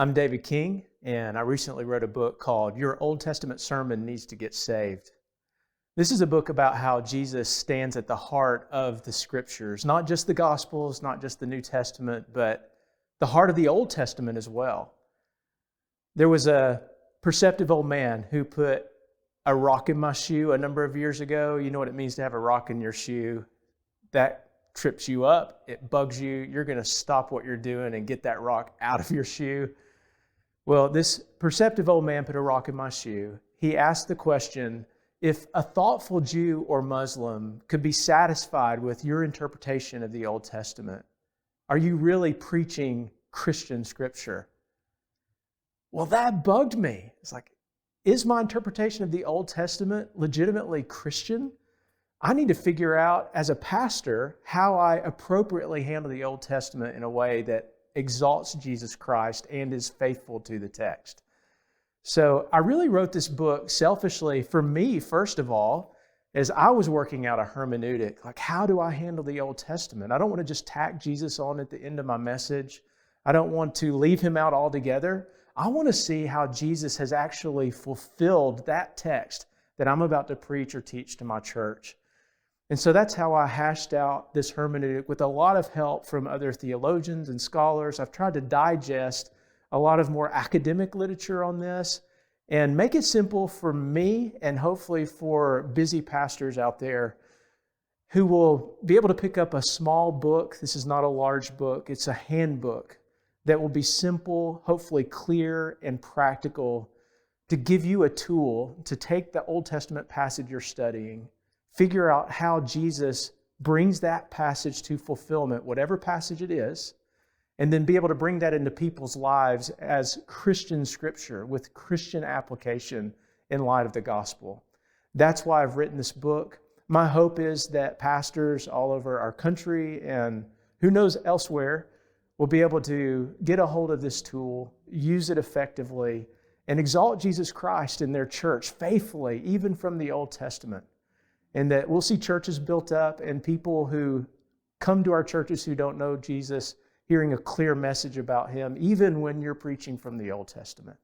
I'm David King, and I recently wrote a book called Your Old Testament Sermon Needs to Get Saved. This is a book about how Jesus stands at the heart of the Scriptures, not just the Gospels, not just the New Testament, but the heart of the Old Testament as well. There was a perceptive old man who put a rock in my shoe a number of years ago. You know what it means to have a rock in your shoe. That trips you up, it bugs you, you're going to stop what you're doing and get that rock out of your shoe. Well, this perceptive old man put a rock in my shoe. He asked the question, if a thoughtful Jew or Muslim could be satisfied with your interpretation of the Old Testament, are you really preaching Christian Scripture? Well, that bugged me. It's like, is my interpretation of the Old Testament legitimately Christian? I need to figure out as a pastor how I appropriately handle the Old Testament in a way that exalts Jesus Christ and is faithful to the text. So I really wrote this book selfishly for me, first of all, as I was working out a hermeneutic. Like, how do I handle the Old Testament? I don't want to just tack Jesus on at the end of my message. I don't want to leave him out altogether. I want to see how Jesus has actually fulfilled that text that I'm about to preach or teach to my church. And so that's how I hashed out this hermeneutic with a lot of help from other theologians and scholars. I've tried to digest a lot of more academic literature on this and make it simple for me and hopefully for busy pastors out there who will be able to pick up a small book. This is not a large book. It's a handbook that will be simple, hopefully clear and practical to give you a tool to take the Old Testament passage you're studying, figure out how Jesus brings that passage to fulfillment, whatever passage it is, and then be able to bring that into people's lives as Christian Scripture with Christian application in light of the gospel. That's why I've written this book. My hope is that pastors all over our country and who knows elsewhere will be able to get a hold of this tool, use it effectively, and exalt Jesus Christ in their church faithfully, even from the Old Testament. And that we'll see churches built up and people who come to our churches who don't know Jesus hearing a clear message about him, even when you're preaching from the Old Testament.